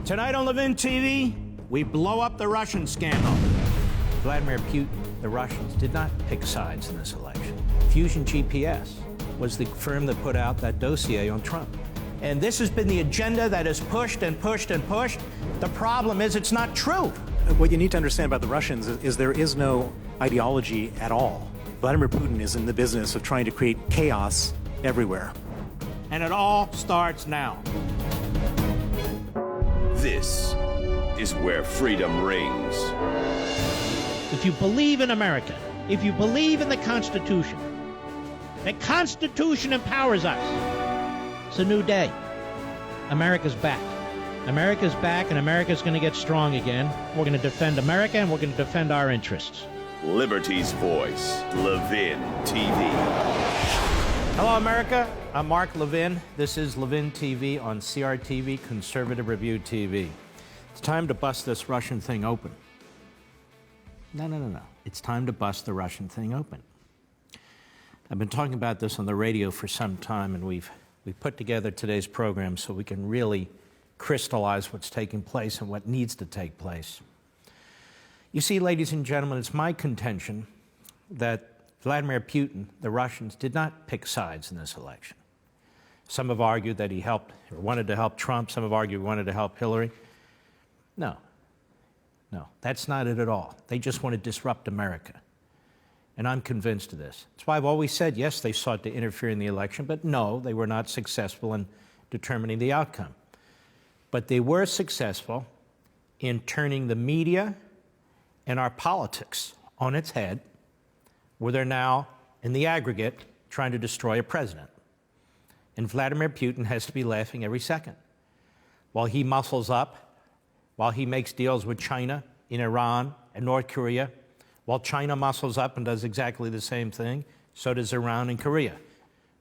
Tonight on Levin TV, we blow up the Russian scandal. Vladimir Putin, the Russians, did not pick sides in this election. Fusion GPS was the firm that put out that dossier on Trump. And this has been the agenda that is pushed and pushed and pushed. The problem is it's not true. What you need to understand about the Russians is there is no ideology at all. Vladimir Putin is in the business of trying to create chaos everywhere. And it all starts now. This is where freedom rings. If you believe in America, if you believe in the Constitution empowers us. It's a new day. America's back. America's back, and America's going to get strong again. We're going to defend America, and we're going to defend our interests. Liberty's voice, Levin TV. Hello, America. I'm Mark Levin. This is Levin TV on CRTV, Conservative Review TV. It's time to bust this Russian thing open. No. It's time to bust the Russian thing open. I've been talking about this on the radio for some time, and we've put together today's program so we can really crystallize what's taking place and what needs to take place. You see, ladies and gentlemen, it's my contention that Vladimir Putin, the Russians, did not pick sides in this election. Some have argued that he helped or wanted to help Trump. Some have argued he wanted to help Hillary. No, that's not it at all. They just want to disrupt America. And I'm convinced of this. That's why I've always said, yes, they sought to interfere in the election, but no, they were not successful in determining the outcome. But they were successful in turning the media and our politics on its head, where they're now, in the aggregate, trying to destroy a president. And Vladimir Putin has to be laughing every second. While he muscles up, while he makes deals with China, in Iran, and North Korea, while China muscles up and does exactly the same thing, so does Iran and Korea.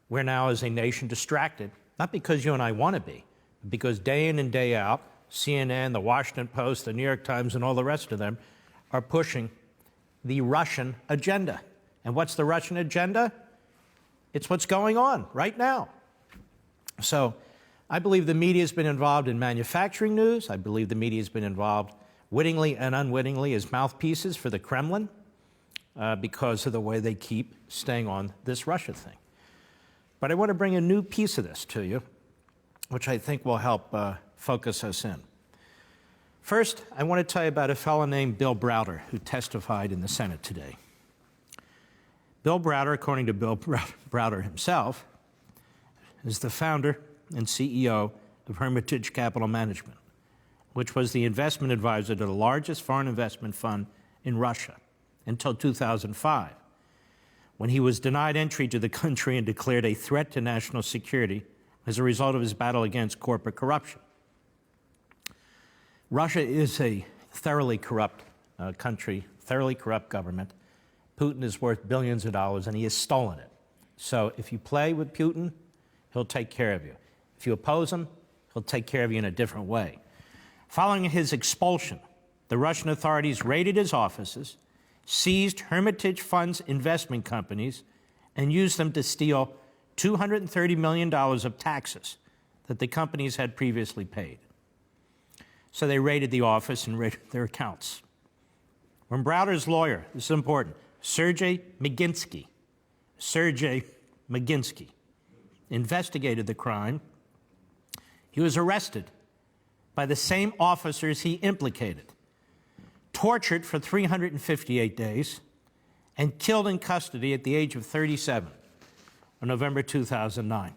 We're now, as a nation, distracted, not because you and I want to be, but because day in and day out, CNN, the Washington Post, the New York Times, and all the rest of them are pushing the Russian agenda. And what's the Russian agenda? It's what's going on right now. So I believe the media has been involved in manufacturing news. I believe the media has been involved wittingly and unwittingly as mouthpieces for the Kremlin because of the way they keep staying on this Russia thing. But I want to bring a new piece of this to you, which I think will help focus us in. First, I want to tell you about a fellow named Bill Browder who testified in the Senate today. Bill Browder, according to Bill Browder himself, is the founder and CEO of Hermitage Capital Management, which was the investment advisor to the largest foreign investment fund in Russia until 2005, when he was denied entry to the country and declared a threat to national security as a result of his battle against corporate corruption. Russia is a thoroughly corrupt country, thoroughly corrupt government. Putin is worth billions of dollars, and he has stolen it. So if you play with Putin, he'll take care of you. If you oppose him, he'll take care of you in a different way. Following his expulsion, the Russian authorities raided his offices, seized Hermitage Fund's investment companies, and used them to steal $230 million of taxes that the companies had previously paid. So they raided the office and raided their accounts. When Browder's lawyer, this is important, Sergei Magnitsky, investigated the crime, he was arrested by the same officers he implicated, tortured for 358 days, and killed in custody at the age of 37 on November 2009.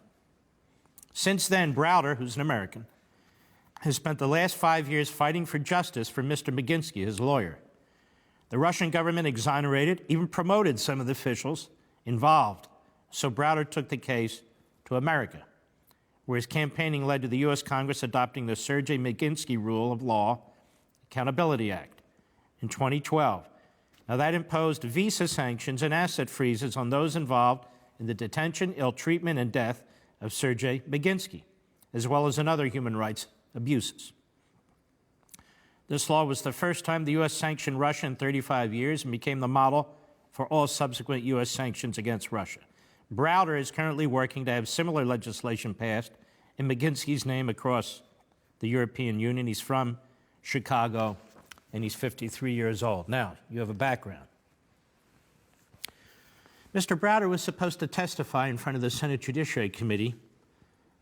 Since then, Browder, who's an American, has spent the last 5 years fighting for justice for Mr. Magnitsky, his lawyer. The Russian government exonerated, even promoted some of the officials involved, so Browder took the case to America, where his campaigning led to the U.S. Congress adopting the Sergei Magnitsky Rule of Law Accountability Act in 2012. Now, that imposed visa sanctions and asset freezes on those involved in the detention, ill treatment, and death of Sergei Magnitsky, as well as in other human rights abuses. This law was the first time the U.S. sanctioned Russia in 35 years and became the model for all subsequent U.S. sanctions against Russia. Browder is currently working to have similar legislation passed in Magnitsky's name across the European Union. He's from Chicago, and he's 53 years old. Now, you have a background. Mr. Browder was supposed to testify in front of the Senate Judiciary Committee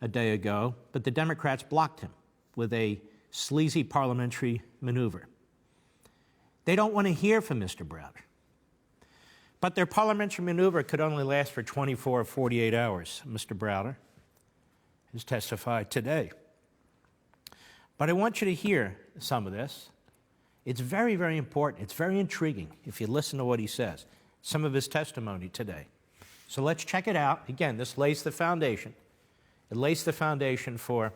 a day ago, but the Democrats blocked him with a sleazy parliamentary maneuver. They don't want to hear from Mr. Browder. But their parliamentary maneuver could only last for 24 or 48 hours. Mr. Browder has testified today. But I want you to hear some of this. It's very, very important. It's very intriguing if you listen to what he says, some of his testimony today. So let's check it out. Again, this lays the foundation. It lays the foundation for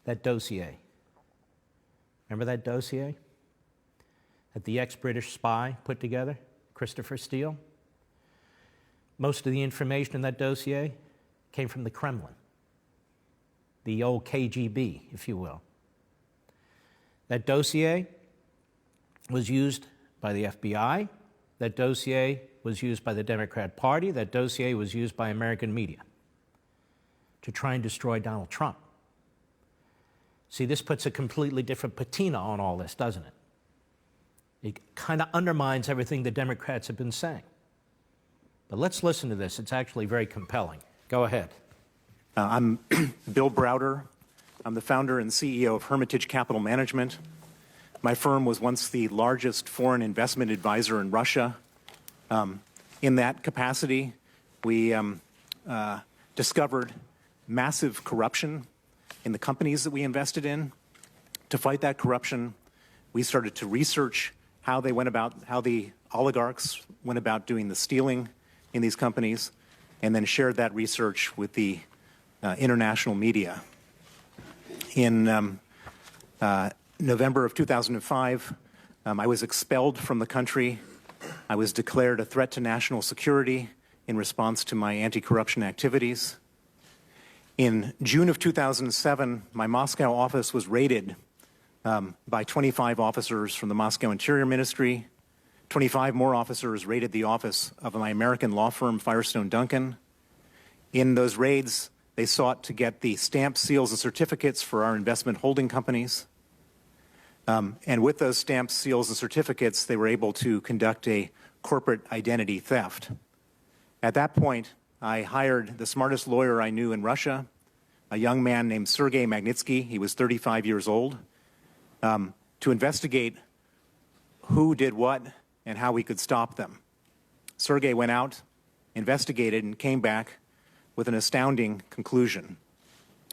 that dossier. Remember that dossier that the ex-British spy put together, Christopher Steele? Most of the information in that dossier came from the Kremlin, the old KGB, if you will. That dossier was used by the FBI. That dossier was used by the Democrat Party. That dossier was used by American media to try and destroy Donald Trump. See, this puts a completely different patina on all this, doesn't it? It kind of undermines everything the Democrats have been saying. But let's listen to this. It's actually very compelling. Go ahead. I'm Bill Browder. I'm the founder and CEO of Hermitage Capital Management. My firm was once the largest foreign investment advisor in Russia. In that capacity, we discovered massive corruption in the companies that we invested in. To fight that corruption, we started to research how the oligarchs went about doing the stealing in these companies, and then shared that research with the international media. In November of 2005, I was expelled from the country. I was declared a threat to national security in response to my anti-corruption activities. In June of 2007, my Moscow office was raided by 25 officers from the Moscow Interior Ministry. 25 more officers raided the office of my American law firm, Firestone Duncan. In those raids, they sought to get the stamp seals and certificates for our investment holding companies. And with those stamp seals and certificates, they were able to conduct a corporate identity theft. At that point, I hired the smartest lawyer I knew in Russia, a young man named Sergei Magnitsky. He was 35 years old, to investigate who did what and how we could stop them. Sergei went out, investigated, and came back with an astounding conclusion.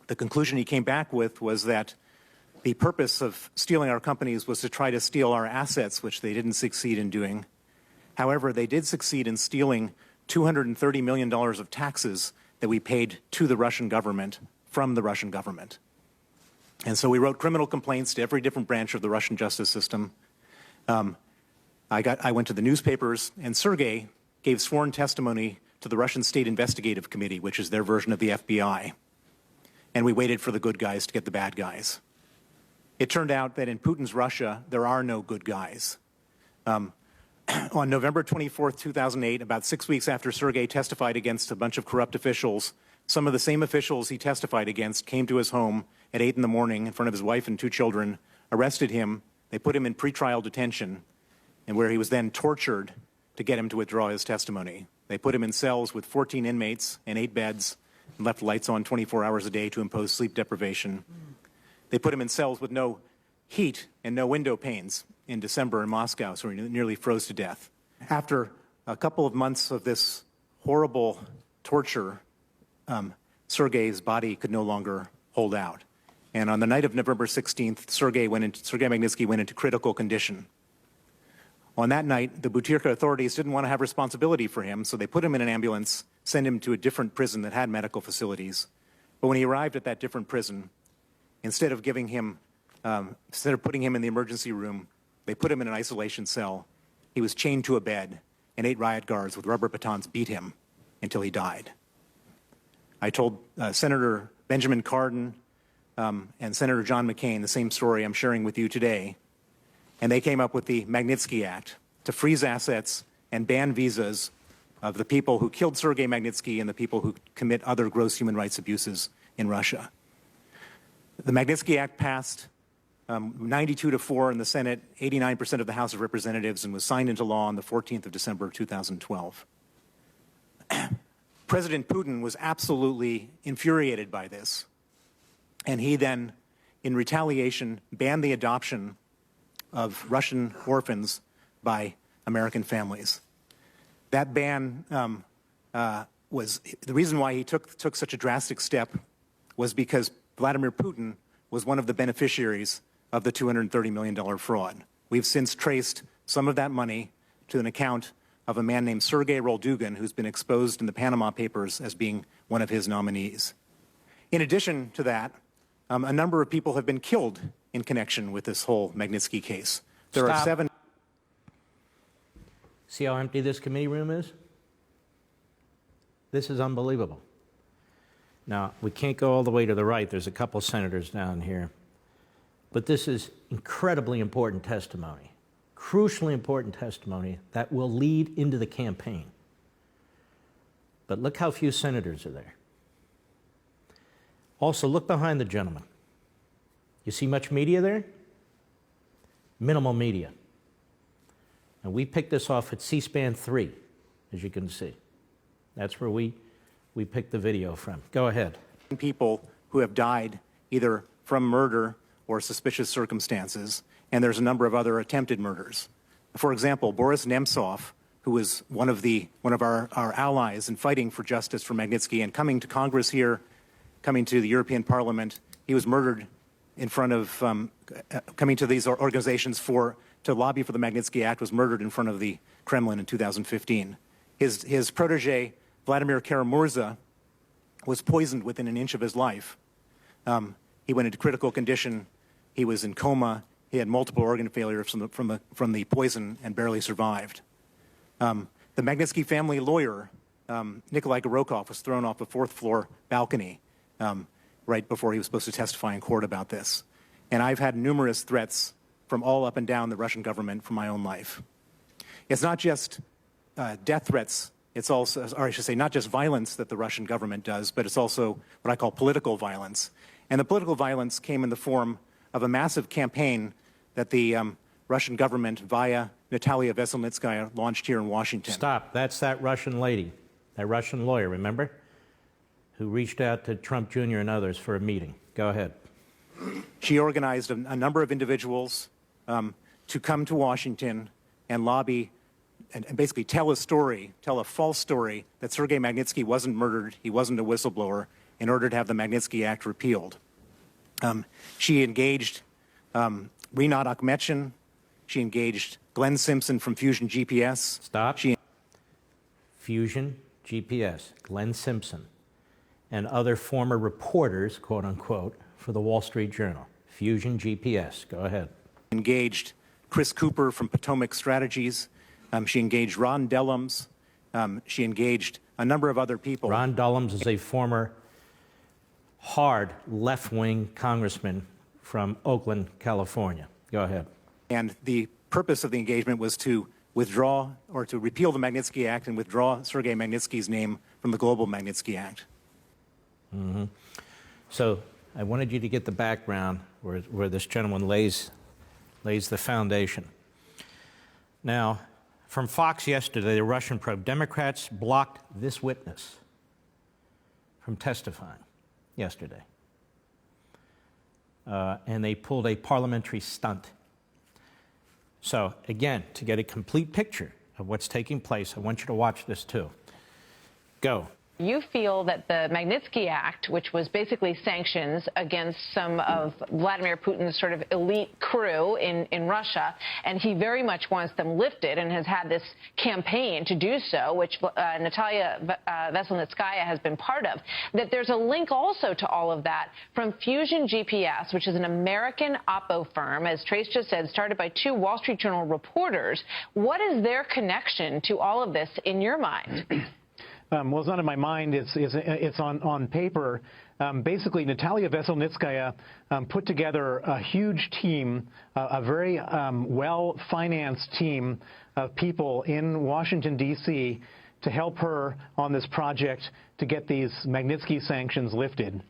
The conclusion he came back with was that the purpose of stealing our companies was to try to steal our assets, which they didn't succeed in doing. However, they did succeed in stealing $230 million of taxes that we paid to the Russian government from the Russian government. And so we wrote criminal complaints to every different branch of the Russian justice system. I went to the newspapers, and Sergei gave sworn testimony to the Russian State Investigative Committee, which is their version of the FBI. And we waited for the good guys to get the bad guys. It turned out that in Putin's Russia, there are no good guys. On November 24, 2008, about 6 weeks after Sergei testified against a bunch of corrupt officials, some of the same officials he testified against came to his home at 8 in the morning in front of his wife and 2 children, arrested him, they put him in pretrial detention, and where he was then tortured to get him to withdraw his testimony. They put him in cells with 14 inmates and 8 beds and left lights on 24 hours a day to impose sleep deprivation. They put him in cells with no heat and no window panes in December in Moscow, so he nearly froze to death. After a couple of months of this horrible torture, Sergei's body could no longer hold out. And on the night of November 16th, Sergei Magnitsky went into critical condition. On that night, the Butyrka authorities didn't want to have responsibility for him, so they put him in an ambulance, sent him to a different prison that had medical facilities. But when he arrived at that different prison, instead of putting him in the emergency room, they put him in an isolation cell. He was chained to a bed, and 8 riot guards with rubber batons beat him until he died. I told Senator Benjamin Cardin and Senator John McCain the same story I'm sharing with you today, and they came up with the Magnitsky Act to freeze assets and ban visas of the people who killed Sergei Magnitsky and the people who commit other gross human rights abuses in Russia. The Magnitsky Act passed 92-4 in the Senate, 89% of the House of Representatives, and was signed into law on the 14th of December 2012. President Putin was absolutely infuriated by this, and he then, in retaliation, banned the adoption of Russian orphans by American families. That ban was the reason why he took such a drastic step was because Vladimir Putin was one of the beneficiaries of the $230 million fraud. We've since traced some of that money to an account of a man named Sergei Roldugin, who's been exposed in the Panama Papers as being one of his nominees. In addition to that, a number of people have been killed in connection with this whole Magnitsky case. There are 7. See how empty this committee room is? This is unbelievable. Now, we can't go all the way to the right. There's a couple senators down here. But this is incredibly important testimony, crucially important testimony that will lead into the campaign. But look how few senators are there. Also, look behind the gentleman. You see much media there? Minimal media. And we picked this off at C-SPAN 3, as you can see. That's where we picked the video from. Go ahead. People who have died either from murder or suspicious circumstances, and there's a number of other attempted murders. For example, Boris Nemtsov, who was one of our allies in fighting for justice for Magnitsky and coming to Congress here, coming to the European Parliament, he was murdered in front of, coming to these organizations to lobby for the Magnitsky Act, was murdered in front of the Kremlin in 2015. His protege, Vladimir Karamurza, was poisoned within an inch of his life. He went into critical condition. He was in coma. He had multiple organ failures from the poison and barely survived. The Magnitsky family lawyer, Nikolai Gorokov, was thrown off a 4th-floor balcony right before he was supposed to testify in court about this. And I've had numerous threats from all up and down the Russian government for my own life. It's not just death threats. It's also, or I should say, not just violence that the Russian government does, but it's also what I call political violence. And the political violence came in the form of a massive campaign that the Russian government, via Natalia Veselnitskaya, launched here in Washington. Stop. That's that Russian lady, that Russian lawyer, remember? Who reached out to Trump Jr. and others for a meeting. Go ahead. She organized a number of individuals to come to Washington and lobby and basically tell a false story that Sergei Magnitsky wasn't murdered, he wasn't a whistleblower, in order to have the Magnitsky Act repealed. She engaged Rinat Akhmetshin. She engaged Glenn Simpson from Fusion GPS. Stop. Fusion GPS, Glenn Simpson, and other former reporters, quote unquote, for the Wall Street Journal. Fusion GPS. Go ahead. Engaged Chris Cooper from Potomac Strategies. She engaged Ron Dellums. She engaged a number of other people. Ron Dellums is a former hard left-wing congressman from Oakland, California. Go ahead. And the purpose of the engagement was to withdraw or to repeal the Magnitsky Act and withdraw Sergei Magnitsky's name from the global Magnitsky Act. Mm-hmm. So I wanted you to get the background where this gentleman lays the foundation. Now, from Fox yesterday, the Russian probe, Democrats blocked this witness from testifying yesterday. And they pulled a parliamentary stunt. So, again, to get a complete picture of what's taking place, I want you to watch this too. Go. You feel that the Magnitsky Act, which was basically sanctions against some of Vladimir Putin's sort of elite crew in Russia, and he very much wants them lifted and has had this campaign to do so, which Natalia Veselnitskaya has been part of, that there's a link also to all of that from Fusion GPS, which is an American oppo firm, as Trace just said, started by 2 Wall Street Journal reporters. What is their connection to all of this in your mind? Well, it's not in my mind. It's on paper. Basically, Natalia Veselnitskaya put together a huge team, a very well-financed team of people in Washington, D.C., to help her on this project to get these Magnitsky sanctions lifted.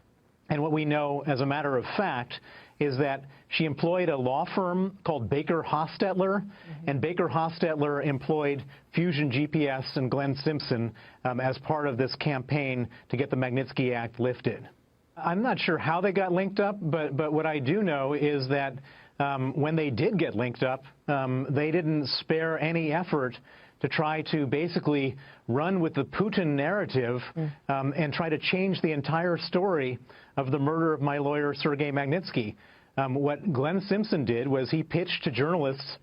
And what we know, as a matter of fact, is that she employed a law firm called Baker Hostetler, and Baker Hostetler employed Fusion GPS and Glenn Simpson as part of this campaign to get the Magnitsky Act lifted. I'm not sure how they got linked up, but what I do know is that when they did get linked up, they didn't spare any effort to try to basically run with the Putin narrative and try to change the entire story of the murder of my lawyer, Sergei Magnitsky. What Glenn Simpson did was he pitched to journalists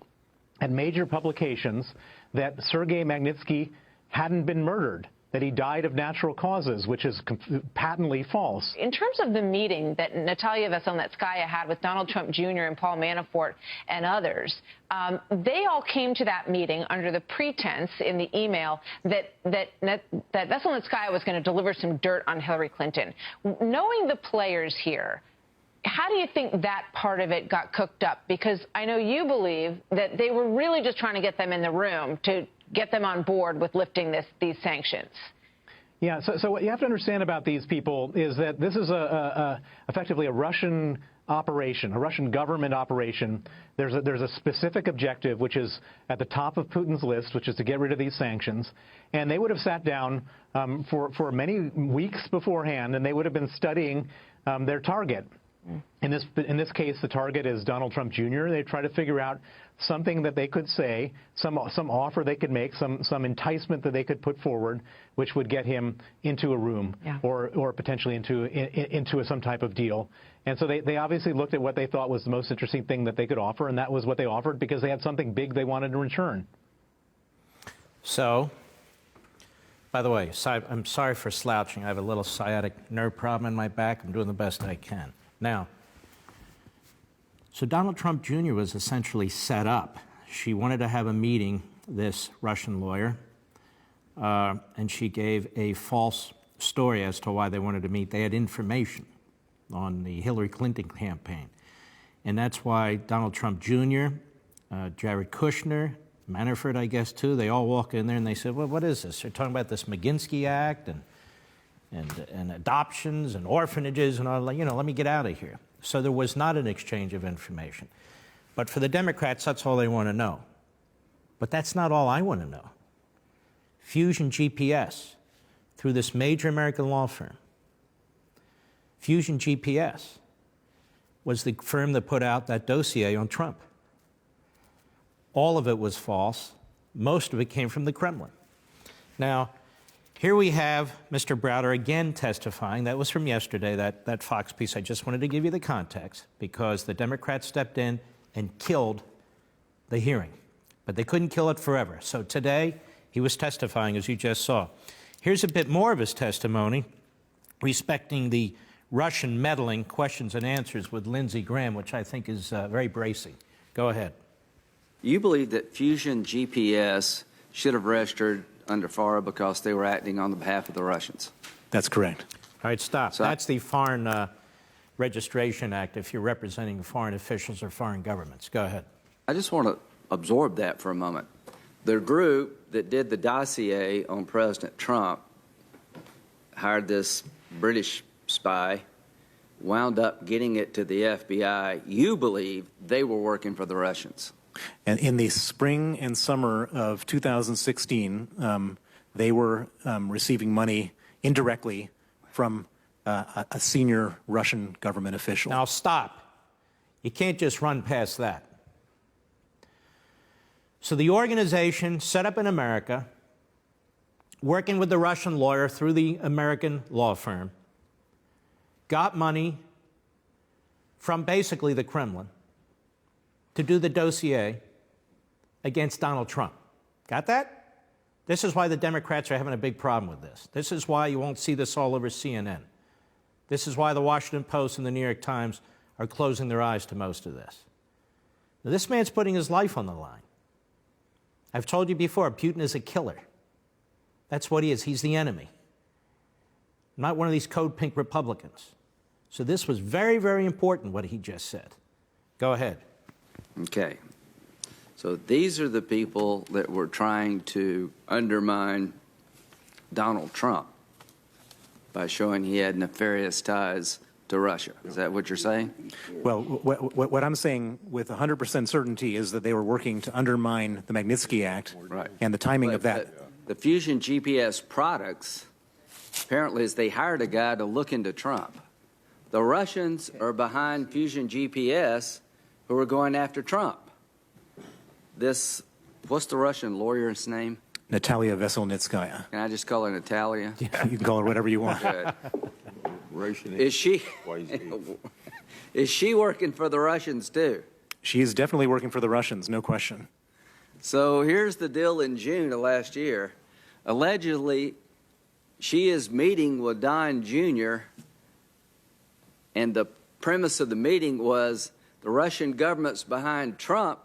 at major publications that Sergei Magnitsky hadn't been murdered, that he died of natural causes, which is patently false. In terms of the meeting that Natalia Veselnitskaya had with Donald Trump Jr. and Paul Manafort and others, they all came to that meeting under the pretense in the email that Veselnitskaya was going to deliver some dirt on Hillary Clinton. Knowing the players here, how do you think that part of it got cooked up? Because I know you believe that they were really just trying to get them in the room to get them on board with lifting these sanctions. Yeah, so what you have to understand about these people is that this is effectively a Russian operation, a Russian government operation. There's a specific objective, which is at the top of Putin's list, which is to get rid of these sanctions. And they would have sat down for many weeks beforehand, and they would have been studying their target. In this case, the target is Donald Trump Jr. They try to figure out something that they could say, some offer they could make, some enticement that they could put forward, which would get him into a room or potentially into some type of deal. And so they obviously looked at what they thought was the most interesting thing that they could offer, and that was what they offered because they had something big they wanted in return. So, by the way, I'm sorry for slouching. I have a little sciatic nerve problem in my back. I'm doing the best I can. Now, so Donald Trump Jr. was essentially set up. She wanted to have a meeting, this Russian lawyer, and she gave a false story as to why they wanted to meet. They had information on the Hillary Clinton campaign. And that's why Donald Trump Jr., Jared Kushner, Manafort, I guess, too, they all walk in there and they said, well, what is this? They're talking about this Magnitsky Act and adoptions and orphanages and all, let me get out of here. So there was not an exchange of information. But for the Democrats, that's all they want to know. But that's not all I want to know. Fusion GPS, through this major American law firm, Fusion GPS was the firm that put out that dossier on Trump. All of it was false. Most of it came from the Kremlin. Now, here we have Mr. Browder again testifying. That was from yesterday, that Fox piece. I just wanted to give you the context because the Democrats stepped in and killed the hearing. But they couldn't kill it forever. So today, he was testifying, as you just saw. Here's a bit more of his testimony respecting the Russian meddling questions and answers with Lindsey Graham, which I think is very bracing. Go ahead. You believe that Fusion GPS should have registered under FARA because they were acting on the behalf of the Russians? That's correct. All right, stop. So that's the Foreign Registration Act if you're representing foreign officials or foreign governments. Go ahead. I just want to absorb that for a moment. The group that did the dossier on President Trump hired this British spy, wound up getting it to the FBI. You believe they were working for the Russians? And in the spring and summer of 2016, they were receiving money indirectly from a senior Russian government official. Now stop. You can't just run past that. So the organization set up in America, working with the Russian lawyer through the American law firm, got money from basically the Kremlin to do the dossier against Donald Trump. Got that? This is why the Democrats are having a big problem with this. This is why you won't see this all over CNN. This is why the Washington Post and the New York Times are closing their eyes to most of this. Now, this man's putting his life on the line. I've told you before, Putin is a killer. That's what he is. He's the enemy. Not one of these code pink Republicans. So this was very, very important, what he just said. Go ahead. Okay. So these are the people that were trying to undermine Donald Trump by showing he had nefarious ties to Russia. Is that what you're saying? Well, what I'm saying with 100% certainty is that they were working to undermine the Magnitsky Act Right. and the timing But of that. The Fusion GPS products, apparently, is they hired a guy to look into Trump. The Russians are behind Fusion GPS, who are going after Trump. What's the Russian lawyer's name? Natalia Veselnitskaya. Can I just call her Natalia? Yeah, you can call her whatever you want. Good. Is she working for the Russians too? She is definitely working for the Russians, no question. So here's the deal in June of last year. Allegedly, she is meeting with Don Jr., and the premise of the meeting was the Russian government's behind Trump,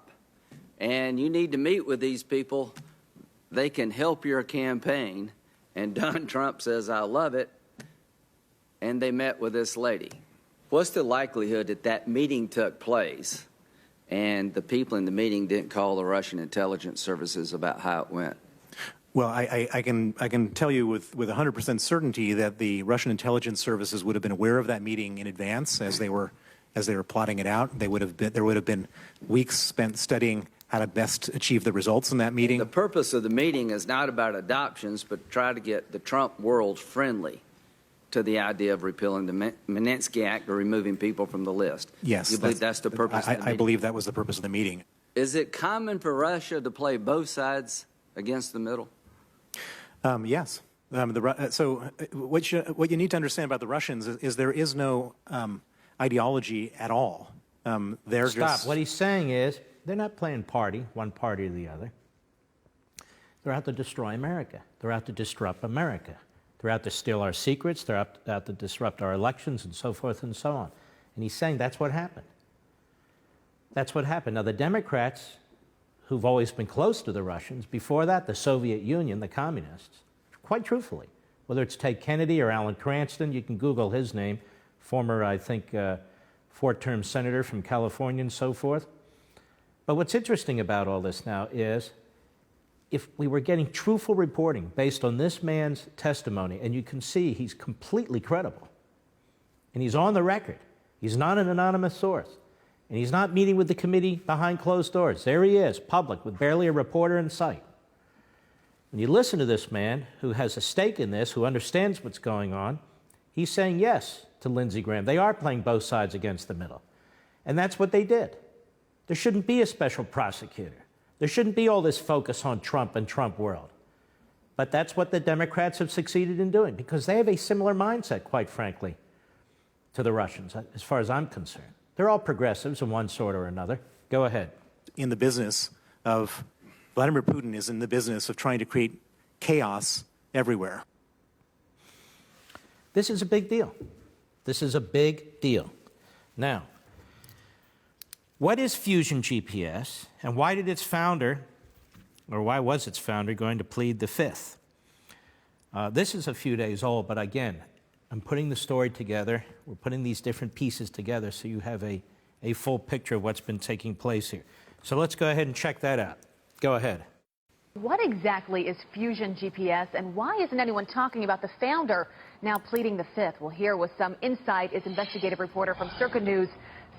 and you need to meet with these people. They can help your campaign. And Don Trump says, I love it. And they met with this lady. What's the likelihood that that meeting took place and the people in the meeting didn't call the Russian intelligence services about how it went? Well, I can tell you with 100% certainty that the Russian intelligence services would have been aware of that meeting in advance as they were plotting it out. There would have been weeks spent studying how to best achieve the results in that meeting. The purpose of the meeting is not about adoptions, but try to get the Trump world friendly to the idea of repealing the Magnitsky Act or removing people from the list. Yes. You believe that's the purpose of the meeting? I believe that was the purpose of the meeting. Is it common for Russia to play both sides against the middle? Yes. So what you need to understand about the Russians is there is no ideology at all. They're Stop. just... What he's saying is they're not playing one party or the other. They're out to destroy America. They're out to disrupt America. They're out to steal our secrets. They're out to disrupt our elections and so forth and so on. And he's saying that's what happened. That's what happened. Now, the Democrats, who've always been close to the Russians, before that, the Soviet Union, the communists, quite truthfully, whether it's Ted Kennedy or Alan Cranston, you can Google his name, former, I think, four-term senator from California and so forth. But what's interesting about all this now is if we were getting truthful reporting based on this man's testimony, and you can see he's completely credible, and he's on the record, he's not an anonymous source, and he's not meeting with the committee behind closed doors. There he is, public, with barely a reporter in sight. When you listen to this man who has a stake in this, who understands what's going on, he's saying yes to Lindsey Graham. They are playing both sides against the middle. And that's what they did. There shouldn't be a special prosecutor. There shouldn't be all this focus on Trump and Trump world. But that's what the Democrats have succeeded in doing, because they have a similar mindset, quite frankly, to the Russians, as far as I'm concerned. They're all progressives in one sort or another. Go ahead. In the business of, Vladimir Putin is in the business of trying to create chaos everywhere. This is a big deal. This is a big deal. Now, what is Fusion GPS, and why did its founder, or why was its founder going to plead the Fifth? This is a few days old, but again, I'm putting the story together. We're putting these different pieces together so you have a full picture of what's been taking place here. So let's go ahead and check that out. Go ahead. What exactly is Fusion GPS, and why isn't anyone talking about the founder now pleading the Fifth? Well, here with some insight is investigative reporter from Circa News,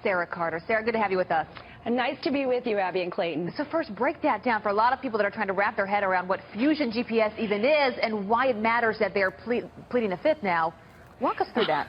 Sarah Carter. Sarah, good to have you with us. Nice to be with you, Abby and Clayton. So first, break that down for a lot of people that are trying to wrap their head around what Fusion GPS even is and why it matters that they're pleading the Fifth now. Walk us through that.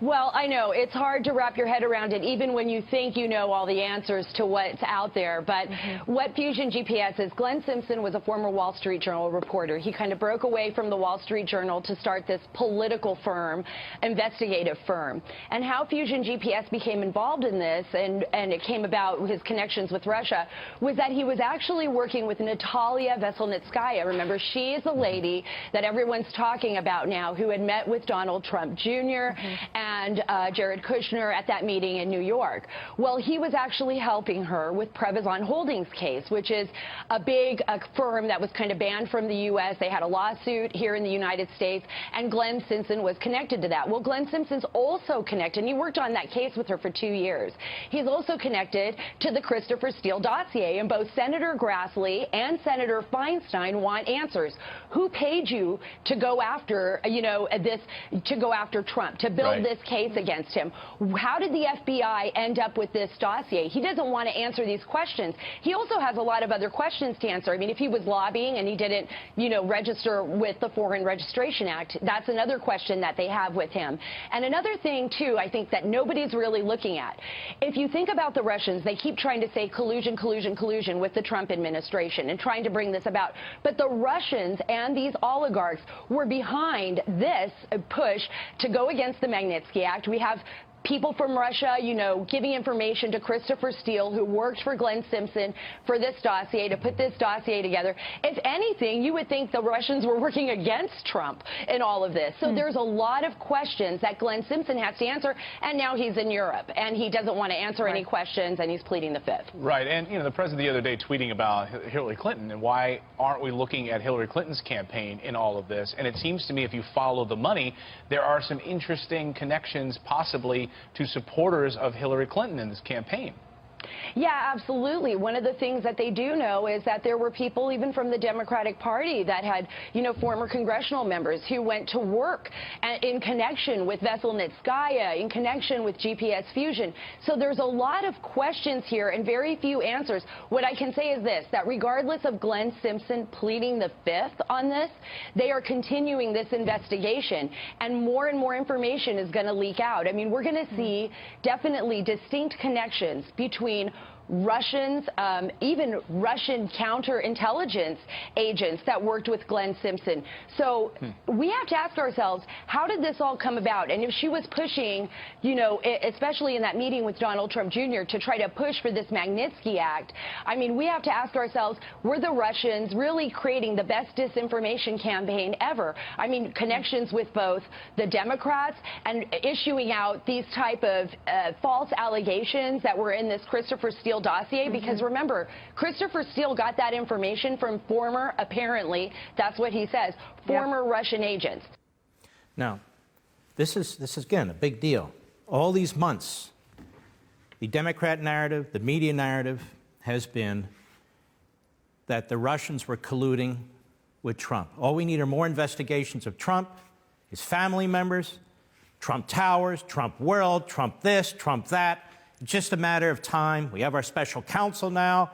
Well, I know it's hard to wrap your head around it, even when you think you know all the answers to what's out there. But what Fusion GPS is, Glenn Simpson was a former Wall Street Journal reporter. He kind of broke away from the Wall Street Journal to start this political firm, investigative firm. And how Fusion GPS became involved in this, and it came about his connections with Russia, was that he was actually working with Natalia Veselnitskaya. Remember, she is the lady that everyone's talking about now, who had met with Donald Trump Jr. And Jared Kushner at that meeting in New York. Well, he was actually helping her with Prevezon Holdings case, which is a big firm that was kind of banned from the U.S. They had a lawsuit here in the United States, and Glenn Simpson was connected to that. Well, Glenn Simpson's also connected, and he worked on that case with her for 2 years. He's also connected to the Christopher Steele dossier, and both Senator Grassley and Senator Feinstein want answers. Who paid you to go after, to go after Trump? Trump, to build this case against him. How did the FBI end up with this dossier? He doesn't want to answer these questions. He also has a lot of other questions to answer. I mean, if he was lobbying and he didn't, register with the Foreign Registration Act, that's another question that they have with him. And another thing, too, I think that nobody's really looking at. If you think about the Russians, they keep trying to say collusion, collusion, collusion with the Trump administration and trying to bring this about. But the Russians and these oligarchs were behind this push to go against the Magnitsky Act. We have people from Russia, giving information to Christopher Steele, who worked for Glenn Simpson for this dossier, to put this dossier together. If anything, you would think the Russians were working against Trump in all of this. So there's a lot of questions that Glenn Simpson has to answer, and now he's in Europe, and he doesn't want to answer any questions, and he's pleading the fifth. Right, and, the president the other day tweeting about Hillary Clinton, and why aren't we looking at Hillary Clinton's campaign in all of this? And it seems to me, if you follow the money, there are some interesting connections possibly to supporters of Hillary Clinton in this campaign. Yeah, absolutely. One of the things that they do know is that there were people even from the Democratic Party that had, former congressional members who went to work in connection with Veselnitskaya, in connection with GPS Fusion. So there's a lot of questions here and very few answers. What I can say is this, that regardless of Glenn Simpson pleading the fifth on this, they are continuing this investigation, and more information is going to leak out. I mean, we're going to see definitely distinct connections between Russians, even Russian counterintelligence agents that worked with Glenn Simpson. So we have to ask ourselves, how did this all come about? And if she was pushing, especially in that meeting with Donald Trump Jr. to try to push for this Magnitsky Act, I mean, we have to ask ourselves, were the Russians really creating the best disinformation campaign ever? I mean, connections with both the Democrats and issuing out these type of false allegations that were in this Christopher Steele dossier, because remember, Christopher Steele got that information from former, apparently, that's what he says, former Russian agents. Now, this is again a big deal. All these months, the Democrat narrative, the media narrative has been that the Russians were colluding with Trump. All we need are more investigations of Trump, his family members, Trump Towers, Trump World, Trump this, Trump that. It's just a matter of time. We have our special counsel now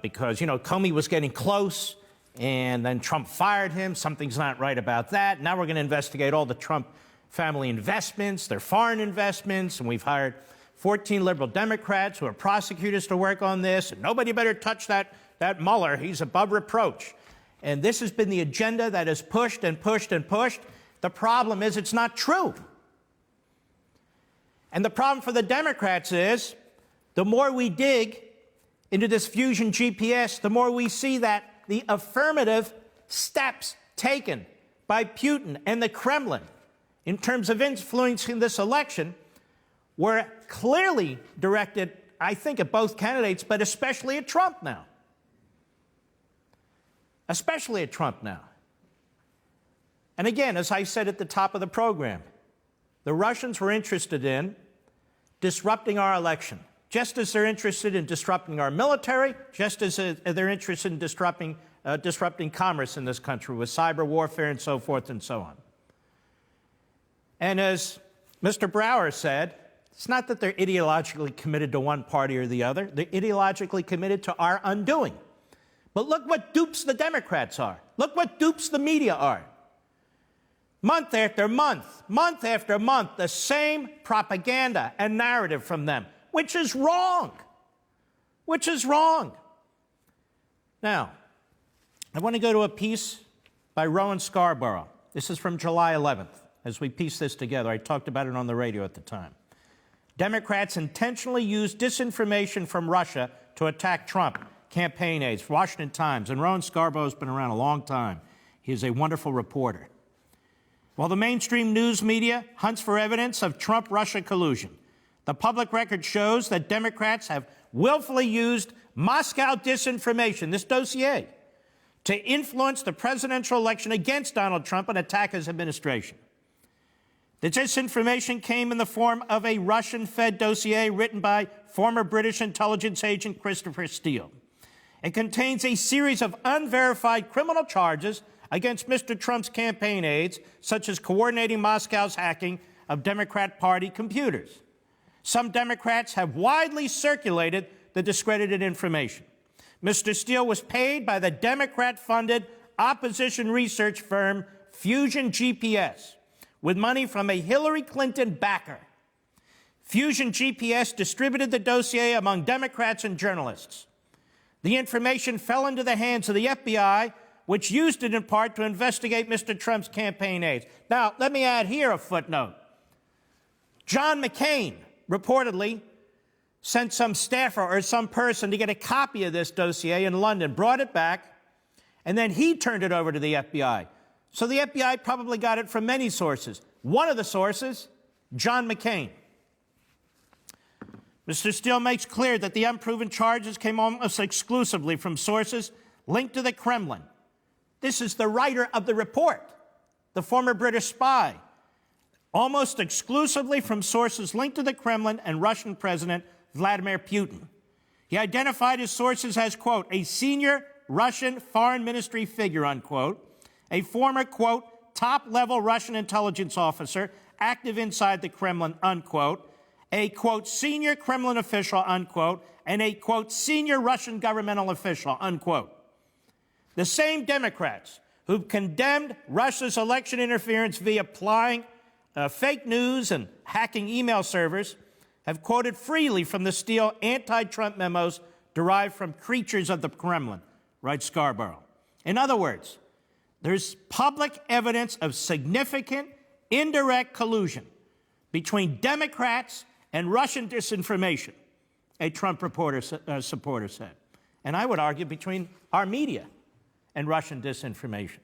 because, Comey was getting close, and then Trump fired him. Something's not right about that. Now we're going to investigate all the Trump family investments, their foreign investments, and we've hired 14 liberal Democrats who are prosecutors to work on this. And nobody better touch that Mueller. He's above reproach. And this has been the agenda that is pushed and pushed and pushed. The problem is it's not true. And the problem for the Democrats is the more we dig into this fusion GPS, the more we see that the affirmative steps taken by Putin and the Kremlin in terms of influencing this election were clearly directed, I think, at both candidates, but especially at Trump now. Especially at Trump now. And again, as I said at the top of the program, the Russians were interested in disrupting our election, just as they're interested in disrupting our military, just as they're interested in disrupting commerce in this country with cyber warfare and so forth and so on. And as Mr. Brower said, it's not that they're ideologically committed to one party or the other. They're ideologically committed to our undoing. But look what dupes the Democrats are. Look what dupes the media are. Month after month, month after month, the same propaganda and narrative from them, which is wrong. Which is wrong. Now, I want to go to a piece by Rowan Scarborough. This is from July 11th. As we piece this together, I talked about it on the radio at the time. Democrats intentionally used disinformation from Russia to attack Trump. Campaign aides, Washington Times. And Rowan Scarborough has been around a long time. He is a wonderful reporter. While the mainstream news media hunts for evidence of Trump-Russia collusion, the public record shows that Democrats have willfully used Moscow disinformation, this dossier, to influence the presidential election against Donald Trump and attack his administration. The disinformation came in the form of a Russian-fed dossier written by former British intelligence agent Christopher Steele. It contains a series of unverified criminal charges against Mr. Trump's campaign aides, such as coordinating Moscow's hacking of Democrat Party computers. Some Democrats have widely circulated the discredited information. Mr. Steele was paid by the Democrat-funded opposition research firm Fusion GPS with money from a Hillary Clinton backer. Fusion GPS distributed the dossier among Democrats and journalists. The information fell into the hands of the FBI, which used it in part to investigate Mr. Trump's campaign aides. Now, let me add here a footnote. John McCain reportedly sent some staffer or some person to get a copy of this dossier in London, brought it back, and then he turned it over to the FBI. So the FBI probably got it from many sources. One of the sources, John McCain. Mr. Steele makes clear that the unproven charges came almost exclusively from sources linked to the Kremlin. This is the writer of the report, the former British spy. Almost exclusively from sources linked to the Kremlin and Russian President Vladimir Putin. He identified his sources as, quote, a senior Russian foreign ministry figure, unquote, a former, quote, top-level Russian intelligence officer active inside the Kremlin, unquote, a, quote, senior Kremlin official, unquote, and a, quote, senior Russian governmental official, unquote. The same Democrats who condemned Russia's election interference via applying fake news and hacking email servers have quoted freely from the Steele anti-Trump memos derived from creatures of the Kremlin, writes Scarborough. In other words, there's public evidence of significant indirect collusion between Democrats and Russian disinformation, a Trump supporter said. And I would argue between our media and Russian disinformation.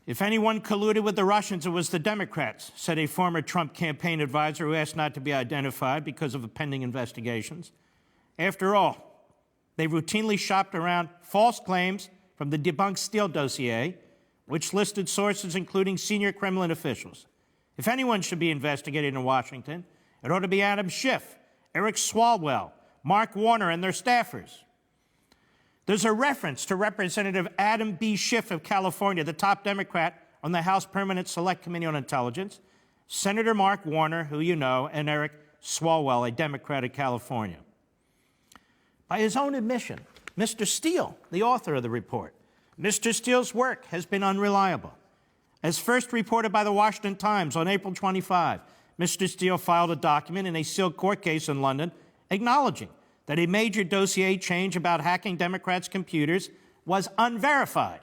If anyone colluded with the Russians, it was the Democrats, said a former Trump campaign advisor who asked not to be identified because of pending investigations. After all, they routinely shopped around false claims from the debunked Steele dossier, which listed sources including senior Kremlin officials. If anyone should be investigated in Washington, it ought to be Adam Schiff, Eric Swalwell, Mark Warner, and their staffers. There's a reference to Representative Adam B. Schiff of California, the top Democrat on the House Permanent Select Committee on Intelligence, Senator Mark Warner, who you know, and Eric Swalwell, a Democrat of California. By his own admission, Mr. Steele, the author of the report, Mr. Steele's work has been unreliable. As first reported by the Washington Times on April 25, Mr. Steele filed a document in a sealed court case in London acknowledging that a major dossier change about hacking Democrats' computers was unverified.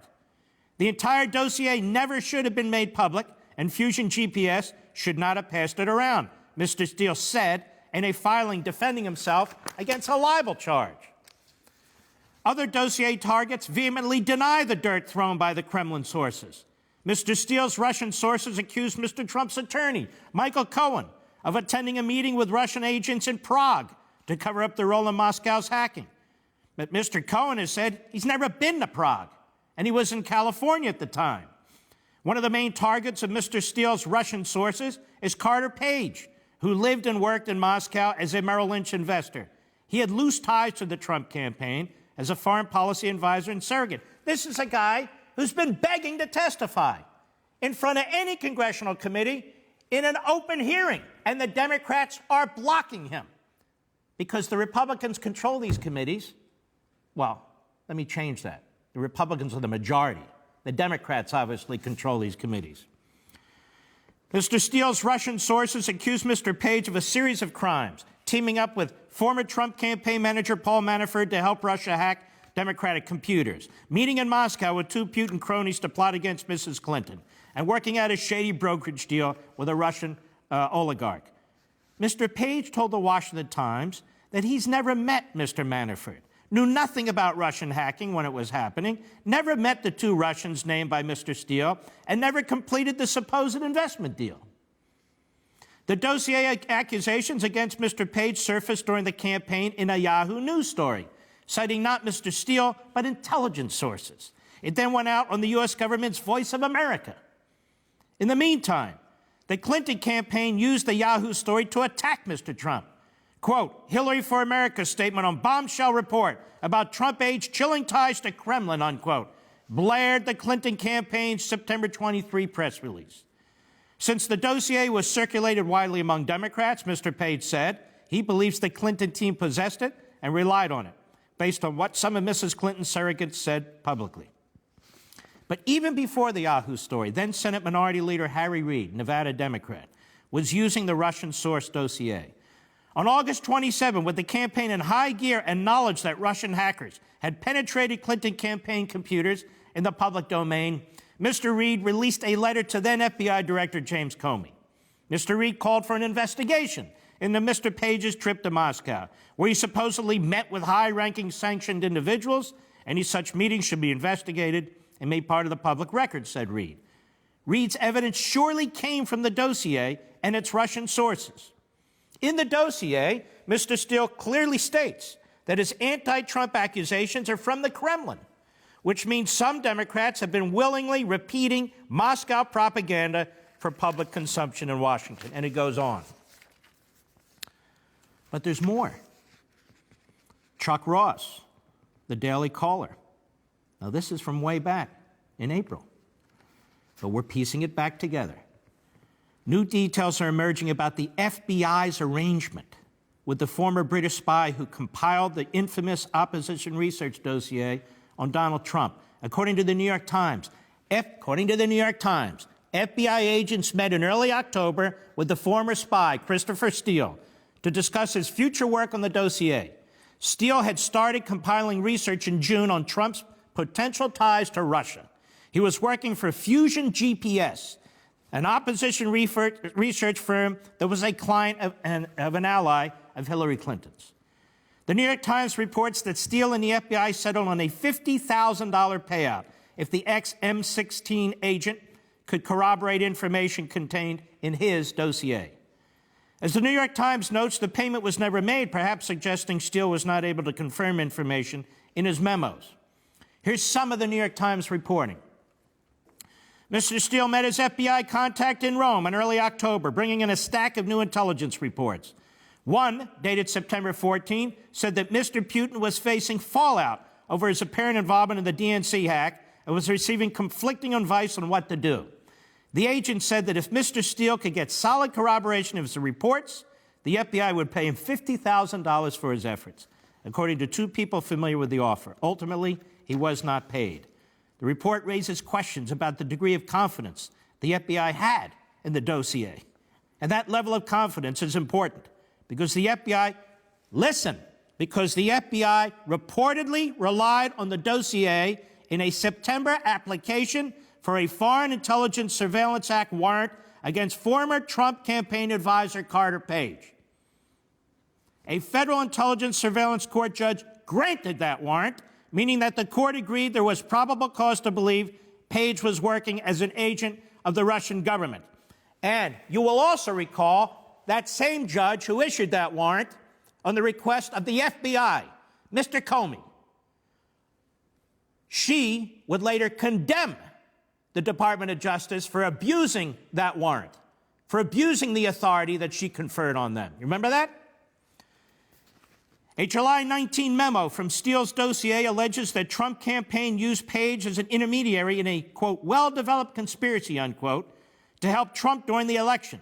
The entire dossier never should have been made public, and Fusion GPS should not have passed it around, Mr. Steele said in a filing defending himself against a libel charge. Other dossier targets vehemently deny the dirt thrown by the Kremlin sources. Mr. Steele's Russian sources accused Mr. Trump's attorney, Michael Cohen, of attending a meeting with Russian agents in Prague to cover up the role of Moscow's hacking. But Mr. Cohen has said he's never been to Prague, and he was in California at the time. One of the main targets of Mr. Steele's Russian sources is Carter Page, who lived and worked in Moscow as a Merrill Lynch investor. He had loose ties to the Trump campaign as a foreign policy advisor and surrogate. This is a guy who's been begging to testify in front of any congressional committee in an open hearing, and the Democrats are blocking him because the Republicans control these committees. Well, let me change that. The Republicans are the majority. The Democrats obviously control these committees. Mr. Steele's Russian sources accused Mr. Page of a series of crimes, teaming up with former Trump campaign manager Paul Manafort to help Russia hack Democratic computers, meeting in Moscow with two Putin cronies to plot against Mrs. Clinton, and working out a shady brokerage deal with a Russian oligarch. Mr. Page told the Washington Times that he's never met Mr. Manafort, knew nothing about Russian hacking when it was happening, never met the two Russians named by Mr. Steele, and never completed the supposed investment deal. The dossier accusations against Mr. Page surfaced during the campaign in a Yahoo News story, citing not Mr. Steele, but intelligence sources. It then went out on the U.S. government's Voice of America. In the meantime, the Clinton campaign used the Yahoo story to attack Mr. Trump. Quote, Hillary for America statement on bombshell report about Trump aides chilling ties to Kremlin, unquote, blared the Clinton campaign's September 23 press release. Since the dossier was circulated widely among Democrats, Mr. Page said, he believes the Clinton team possessed it and relied on it, based on what some of Mrs. Clinton's surrogates said publicly. But even before the Yahoo story, then Senate Minority Leader Harry Reid, Nevada Democrat, was using the Russian source dossier. On August 27, with the campaign in high gear and knowledge that Russian hackers had penetrated Clinton campaign computers in the public domain, Mr. Reid released a letter to then FBI Director James Comey. Mr. Reid called for an investigation into Mr. Page's trip to Moscow, where he supposedly met with high-ranking sanctioned individuals. Any such meetings should be investigated and made part of the public record, said Reid. Reid's evidence surely came from the dossier and its Russian sources. In the dossier, Mr. Steele clearly states that his anti-Trump accusations are from the Kremlin, which means some Democrats have been willingly repeating Moscow propaganda for public consumption in Washington. And it goes on. But there's more. Chuck Ross, the Daily Caller. Now, this is from way back in April, but we're piecing it back together. New details are emerging about the FBI's arrangement with the former British spy who compiled the infamous opposition research dossier on Donald Trump. According to the New York Times, FBI agents met in early October with the former spy, Christopher Steele, to discuss his future work on the dossier. Steele had started compiling research in June on Trump's potential ties to Russia. He was working for Fusion GPS, an opposition research firm that was a client of an ally of Hillary Clinton's. The New York Times reports that Steele and the FBI settled on a $50,000 payout if the ex-M16 agent could corroborate information contained in his dossier. As the New York Times notes, the payment was never made, perhaps suggesting Steele was not able to confirm information in his memos. Here's some of the New York Times reporting. Mr. Steele met his FBI contact in Rome in early October, bringing in a stack of new intelligence reports. One, dated September 14, said that Mr. Putin was facing fallout over his apparent involvement in the DNC hack and was receiving conflicting advice on what to do. The agent said that if Mr. Steele could get solid corroboration of his reports, the FBI would pay him $50,000 for his efforts, according to two people familiar with the offer. Ultimately, he was not paid. The report raises questions about the degree of confidence the FBI had in the dossier. And that level of confidence is important because the FBI reportedly relied on the dossier in a September application for a Foreign Intelligence Surveillance Act warrant against former Trump campaign advisor Carter Page. A federal intelligence surveillance court judge granted that warrant, meaning that the court agreed there was probable cause to believe Page was working as an agent of the Russian government. And you will also recall that same judge who issued that warrant on the request of the FBI, Mr. Comey. She would later condemn the Department of Justice for abusing that warrant, for abusing the authority that she conferred on them. You remember that? A July 19 memo from Steele's dossier alleges that Trump campaign used Page as an intermediary in a, quote, well-developed conspiracy, unquote, to help Trump during the election.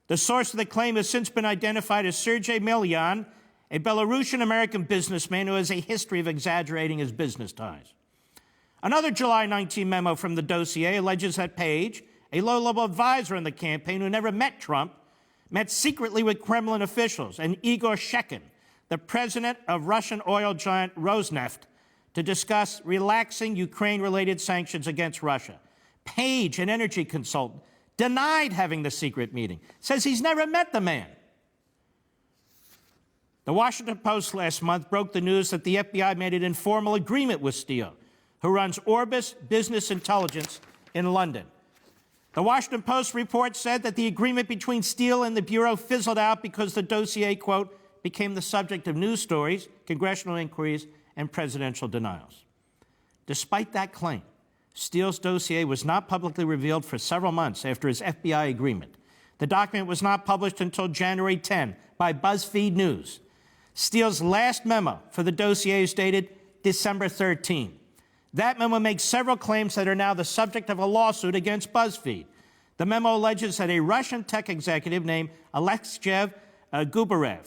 The source of the claim has since been identified as Sergei Milyan, a Belarusian-American businessman who has a history of exaggerating his business ties. Another July 19 memo from the dossier alleges that Page, a low-level advisor in the campaign who never met Trump, met secretly with Kremlin officials and Igor Shekin, the president of Russian oil giant Rosneft, to discuss relaxing Ukraine-related sanctions against Russia. Page, an energy consultant, denied having the secret meeting, says he's never met the man. The Washington Post last month broke the news that the FBI made an informal agreement with Steele, who runs Orbis Business Intelligence in London. The Washington Post report said that the agreement between Steele and the Bureau fizzled out because the dossier, quote, became the subject of news stories, congressional inquiries, and presidential denials. Despite that claim, Steele's dossier was not publicly revealed for several months after his FBI agreement. The document was not published until January 10 by BuzzFeed News. Steele's last memo for the dossier is dated December 13. That memo makes several claims that are now the subject of a lawsuit against BuzzFeed. The memo alleges that a Russian tech executive named Alexey Gubarev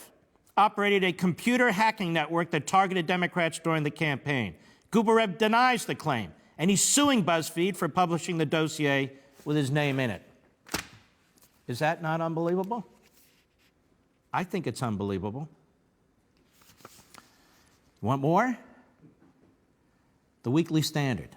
operated a computer hacking network that targeted Democrats during the campaign. Gubarev denies the claim, and he's suing BuzzFeed for publishing the dossier with his name in it. Is that not unbelievable? I think it's unbelievable. Want more? The Weekly Standard.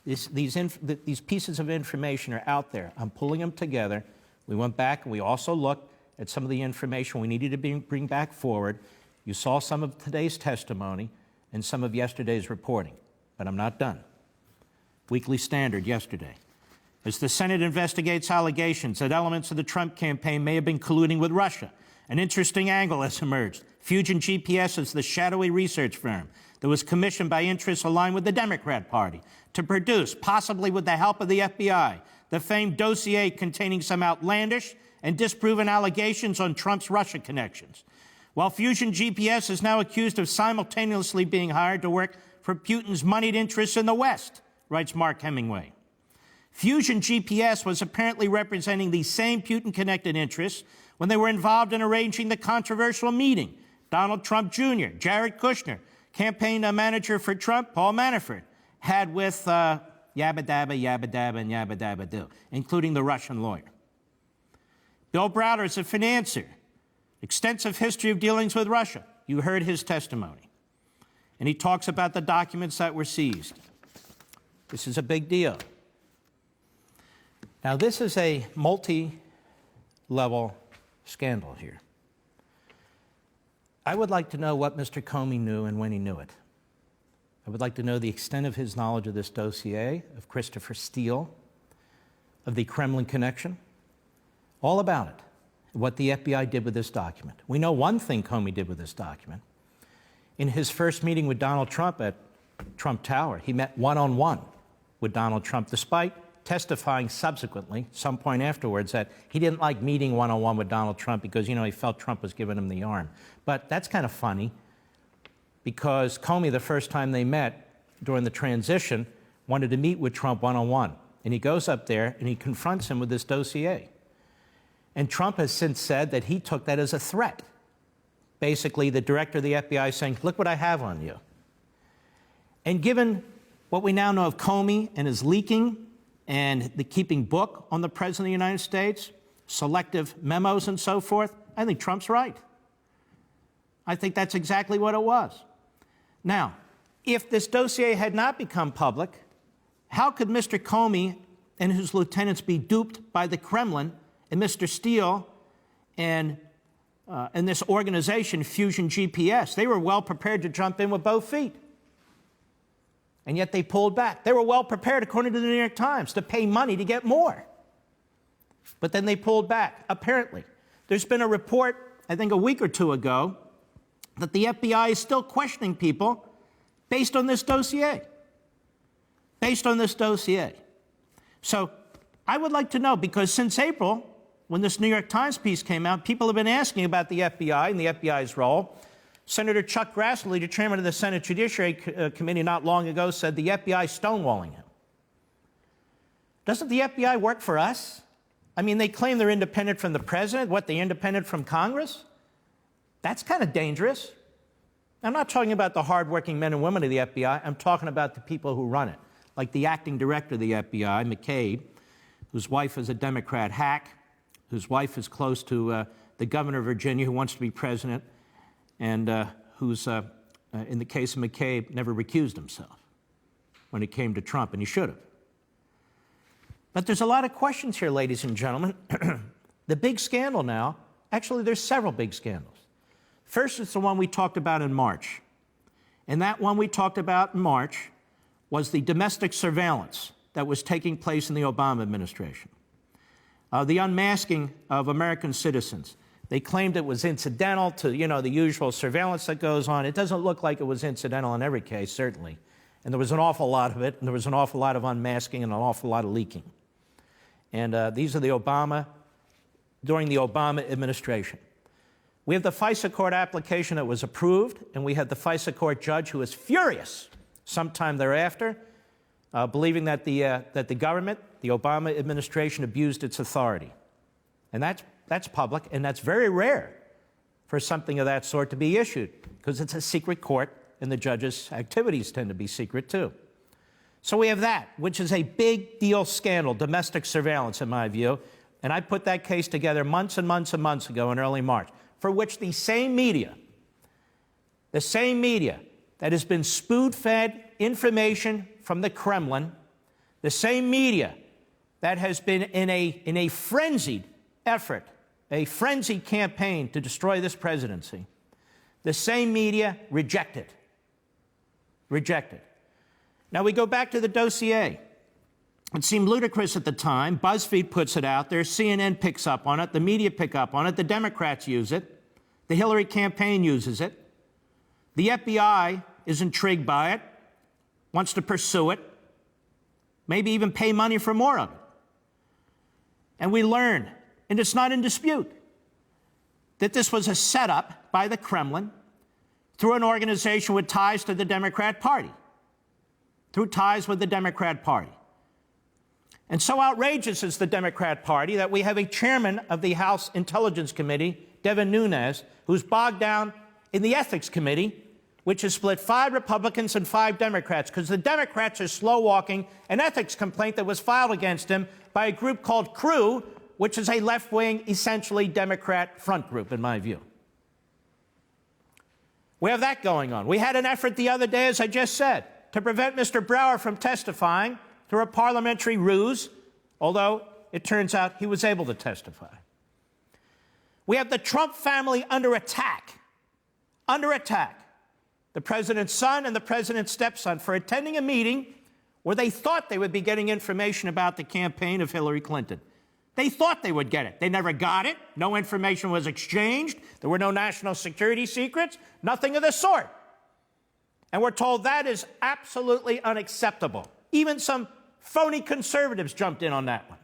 These pieces of information are out there. I'm pulling them together. We went back and we also looked at some of the information we needed to bring back forward. You saw some of today's testimony and some of yesterday's reporting, but I'm not done. Weekly Standard yesterday. As the Senate investigates allegations that elements of the Trump campaign may have been colluding with Russia, an interesting angle has emerged. Fusion GPS is the shadowy research firm that was commissioned by interests aligned with the Democrat Party to produce, possibly with the help of the FBI, the famed dossier containing some outlandish and disproven allegations on Trump's Russia connections. While Fusion GPS is now accused of simultaneously being hired to work for Putin's moneyed interests in the West, writes Mark Hemingway. Fusion GPS was apparently representing these same Putin-connected interests when they were involved in arranging the controversial meeting Donald Trump Jr., Jared Kushner, campaign manager for Trump, Paul Manafort, had with yabba dabba, yabba dabba, and yabba dabba do, including the Russian lawyer. Bill Browder is a financier, extensive history of dealings with Russia. You heard his testimony. And he talks about the documents that were seized. This is a big deal. Now, this is a multi-level scandal here. I would like to know what Mr. Comey knew and when he knew it. I would like to know the extent of his knowledge of this dossier, of Christopher Steele, of the Kremlin connection, all about it, what the FBI did with this document. We know one thing Comey did with this document. In his first meeting with Donald Trump at Trump Tower, he met one-on-one with Donald Trump, despite testifying subsequently, some point afterwards, that he didn't like meeting one-on-one with Donald Trump because, he felt Trump was giving him the arm. But that's kind of funny because Comey, the first time they met during the transition, wanted to meet with Trump one-on-one. And he goes up there and he confronts him with this dossier. And Trump has since said that he took that as a threat. Basically, the director of the FBI saying, look what I have on you. And given what we now know of Comey and his leaking and the keeping book on the President of the United States, selective memos and so forth, I think Trump's right. I think that's exactly what it was. Now, if this dossier had not become public, how could Mr. Comey and his lieutenants be duped by the Kremlin and Mr. Steele and this organization, Fusion GPS? They were well prepared to jump in with both feet. And yet they pulled back. They were well prepared, according to the New York Times, to pay money to get more. But then they pulled back, apparently. There's been a report, I think a week or two ago, that the FBI is still questioning people based on this dossier. Based on this dossier. So I would like to know, because since April, when this New York Times piece came out, people have been asking about the FBI and the FBI's role. Senator Chuck Grassley, the chairman of the Senate Judiciary Committee not long ago, said the FBI stonewalling him. Doesn't the FBI work for us? I mean, they claim they're independent from the president. What, they're independent from Congress? That's kind of dangerous. I'm not talking about the hardworking men and women of the FBI. I'm talking about the people who run it, like the acting director of the FBI, McCabe, whose wife is a Democrat hack, whose wife is close to the governor of Virginia, who wants to be president, and who's, in the case of McCabe, never recused himself when it came to Trump, and he should have. But there's a lot of questions here, ladies and gentlemen. The big scandal now, actually, there's several big scandals. First, it's the one we talked about in March. And that one we talked about in March was the domestic surveillance that was taking place in the Obama administration. The unmasking of American citizens. They claimed it was incidental to, the usual surveillance that goes on. It doesn't look like it was incidental in every case, certainly. And there was an awful lot of it, and there was an awful lot of unmasking and an awful lot of leaking. And these are during the Obama administration. We have the FISA court application that was approved, and we had the FISA court judge who was furious sometime thereafter, believing that the government the Obama administration abused its authority. And that's public, and that's very rare for something of that sort to be issued, because it's a secret court, and the judge's activities tend to be secret too. So we have that, which is a big deal scandal, domestic surveillance in my view, and I put that case together months and months and months ago in early March, for which the same media that has been spoon-fed information from the Kremlin, the same media that has been in a frenzied effort, a frenzied campaign to destroy this presidency, the same media rejected. Now we go back to the dossier. It seemed ludicrous at the time. BuzzFeed puts it out there. CNN picks up on it. The media pick up on it. The Democrats use it. The Hillary campaign uses it. The FBI is intrigued by it, wants to pursue it, maybe even pay money for more of it. And we learn, and it's not in dispute, that this was a setup by the Kremlin through an organization with ties to the Democrat Party. And so outrageous is the Democrat Party that we have a chairman of the House Intelligence Committee, Levin, who's bogged down in the Ethics Committee, which has split 5 Republicans and 5 Democrats, because the Democrats are slow-walking an ethics complaint that was filed against him by a group called CREW, which is a left-wing, essentially Democrat front group, in my view. We have that going on. We had an effort the other day, as I just said, to prevent Mr. Brower from testifying through a parliamentary ruse, although it turns out he was able to testify. We have the Trump family under attack. The president's son and the president's stepson for attending a meeting where they thought they would be getting information about the campaign of Hillary Clinton. They thought they would get it. They never got it. No information was exchanged. There were no national security secrets, nothing of the sort. And we're told that is absolutely unacceptable. Even some phony conservatives jumped in on that one.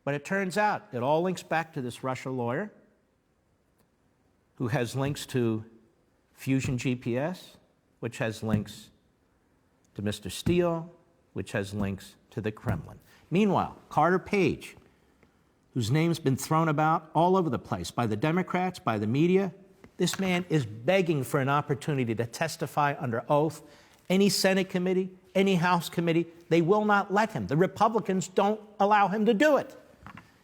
But it turns out it all links back to this Russia lawyer who has links to Fusion GPS, which has links to Mr. Steele, which has links to the Kremlin. Meanwhile, Carter Page, whose name's been thrown about all over the place by the Democrats, by the media, this man is begging for an opportunity to testify under oath. Any Senate committee, any House committee, they will not let him. The Republicans don't allow him to do it.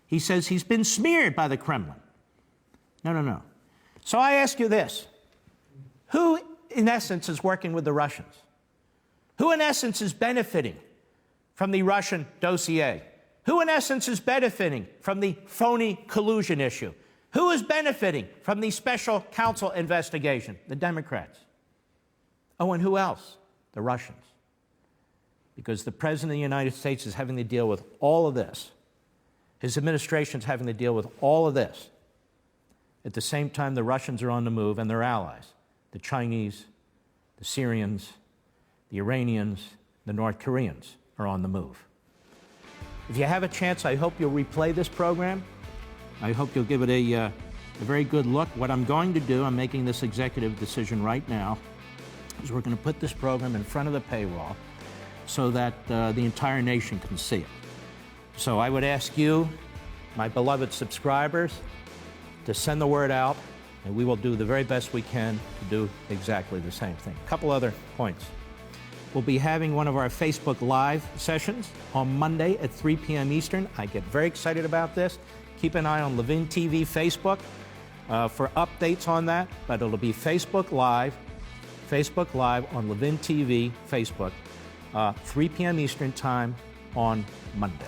He says he's been smeared by the Kremlin. No. So I ask you this. Who, in essence, is working with the Russians? Who, in essence, is benefiting from the Russian dossier? Who, in essence, is benefiting from the phony collusion issue? Who is benefiting from the special counsel investigation? The Democrats. Oh, and who else? The Russians. Because the President of the United States is having to deal with all of this. His administration is having to deal with all of this. At the same time, the Russians are on the move, and their allies. The Chinese, the Syrians, the Iranians, the North Koreans are on the move. If you have a chance, I hope you'll replay this program. I hope you'll give it a very good look. What I'm going to do, I'm making this executive decision right now, is we're going to put this program in front of the paywall so that the entire nation can see it. So I would ask you, my beloved subscribers, to send the word out, and we will do the very best we can to do exactly the same thing. A couple other points. We'll be having one of our Facebook Live sessions on Monday at 3 p.m. Eastern. I get very excited about this. Keep an eye on Levin TV Facebook for updates on that, but it'll be Facebook Live on Levin TV Facebook, 3 p.m. Eastern Time on Monday.